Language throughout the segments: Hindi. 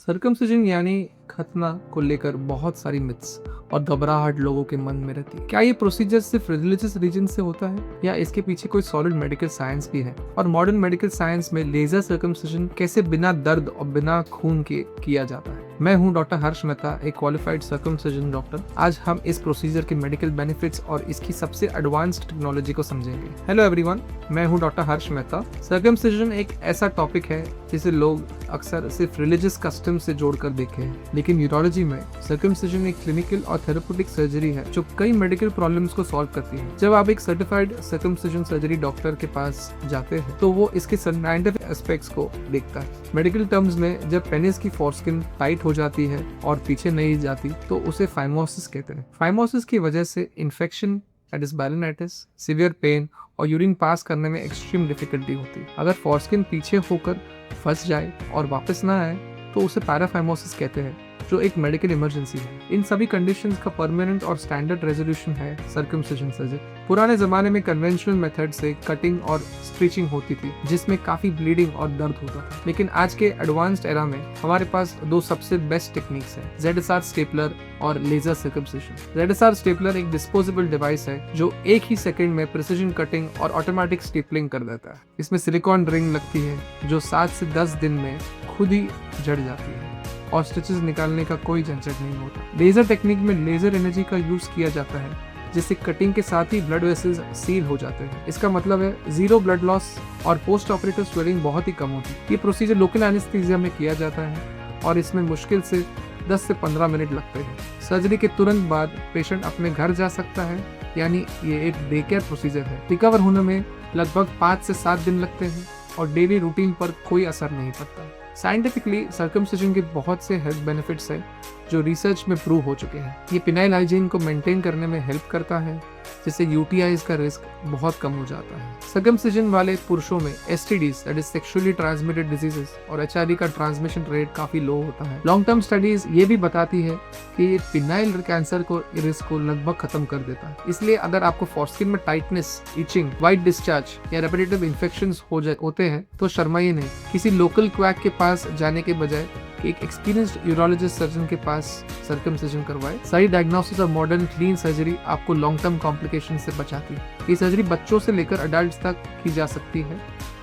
सर्कमसिजन यानी खतना को लेकर बहुत सारी मिथ्स और घबराहट लोगों के मन में रहती है। क्या ये प्रोसीजर सिर्फ रिलीजियस रीजन से होता है या इसके पीछे कोई सॉलिड मेडिकल साइंस भी है? और मॉडर्न मेडिकल साइंस में लेजर सर्कमसिजन कैसे बिना दर्द और बिना खून के किया जाता है? मैं हूं डॉक्टर हर्ष मेहता, एक क्वालिफाइड सर्कमसिजन डॉक्टर। आज हम इस प्रोसीजर के मेडिकल बेनिफिट्स और इसकी सबसे एडवांस्ड टेक्नोलॉजी को समझेंगे। हेलो एवरीवन, मैं हूं डॉक्टर हर्ष मेहता। सर्कमसिजन एक ऐसा टॉपिक है जिसे लोग अक्सर सिर्फ रिलीजियस कस्टम से जोड़कर देखे हैं, लेकिन यूरोलॉजी में सर्कमसिजन एक क्लिनिकल और थेरेप्यूटिक सर्जरी है जो कई मेडिकल प्रॉब्लम्स को सॉल्व करती है। जब आप एक सर्टिफाइड सर्कमसिजन सर्जरी डॉक्टर के पास जाते हैं तो वो इसके साइंटिफिक एस्पेक्ट्स को देखता है। मेडिकल टर्म्स में जब पेनिस की फोरस्किन टाइट हो जाती है और पीछे नहीं जाती तो उसे फाइमोसिस कहते हैं। फाइमोसिस की वजह से infection, that is balanitis, severe pain और यूरिन पास करने में एक्सट्रीम डिफिकल्टी होती है। अगर फोरस्किन पीछे होकर फंस जाए और वापस ना आए तो उसे पैराफाइमोसिस कहते हैं, जो एक मेडिकल इमरजेंसी है। इन सभी कंडीशंस का परमानेंट और स्टैंडर्ड रेजोल्यूशन है सर्कमसिजन सर्जरी। पुराने जमाने में कन्वेंशनल मेथड से कटिंग और स्टिचिंग होती थी, जिसमें काफी ब्लीडिंग और दर्द होता था। लेकिन आज के एडवांस्ड एरा में हमारे पास दो सबसे बेस्ट टेक्निक्स है, ZSR स्टेपलर और लेजर सर्कमसिजन। ZSR स्टेपलर एक डिस्पोजेबल डिवाइस है जो एक ही सेकंड में प्रिसिजन कटिंग और ऑटोमेटिक स्टेपलिंग कर देता है। इसमें सिलिकॉन रिंग लगती है जो 7 से 10 दिन में खुद ही जड़ जाती है और स्टिचेस निकालने का कोई झंझट नहीं होता। लेजर टेक्निक में लेजर एनर्जी का यूज किया जाता है, जिससे कटिंग के साथ ही ब्लड वेसल्स सील हो जाते हैं। इसका मतलब है जीरो ब्लड लॉस और पोस्ट ऑपरेटिव स्वेलिंग बहुत ही कम होती है। ये प्रोसीजर लोकल एनेस्थीसिया में किया जाता है और इसमें मुश्किल से 10 से 15 मिनट लगते हैं। सर्जरी के तुरंत बाद पेशेंट अपने घर जा सकता है, यानी ये एक डे केयर प्रोसीजर है। रिकवर होने में लगभग 5 से 7 दिन लगते हैं और डेली रूटीन पर कोई असर नहीं पड़ता। साइंटिफिकली सर्कमसिजन के बहुत से हेल्थ बेनिफिट्स हैं जो रिसर्च में प्रूव हो चुके हैं। ये पिनाइल हाइजीन को मेंटेन करने में हेल्प करता है, जिससे यूटीआईज का रिस्क बहुत कम हो जाता है। सर्कमसिजन वाले पुरुषों में STDs, that is sexually transmitted diseases, और एचआईवी का ट्रांसमिशन रेट काफी लो होता है। लॉन्ग टर्म स्टडीज ये भी बताती है कि ये पिनाइल कैंसर को रिस्क को लगभग खत्म कर देता है। इसलिए अगर आपको फोरस्किन में टाइटनेस, इचिंग, वाइट डिस्चार्ज या रेपिटेटिव इन्फेक्शंस होते हैं तो शर्माइए नहीं। किसी लोकल क्वैक के पास जाने के बजाय एक एक्सपीरियंस्ड यूरोलॉजिस्ट सर्जन के पास सर्कमसिजन करवाए। सही डायग्नोसिस और मॉडर्न क्लीन सर्जरी आपको लॉन्ग टर्म कॉम्प्लिकेशन से बचाती है। ये सर्जरी बच्चों से लेकर अडल्ट्स तक की जा सकती है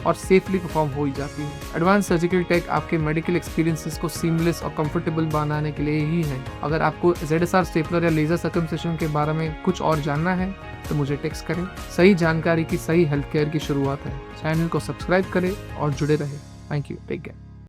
और सेफली परफॉर्म हो ही जाती है। एडवांस सर्जिकल टेक आपके मेडिकल एक्सपीरियंसेस को सीमलेस और कंफर्टेबल बनाने के लिए ही है। अगर आपको ZSR स्टेपलर या लेजर सर्कमसिजन के बारे में कुछ और जानना है तो मुझे टेक्स्ट करें। सही जानकारी की सही हेल्थ केयर की शुरुआत है। चैनल को सब्सक्राइब करें और जुड़े रहें। Thank you, take care.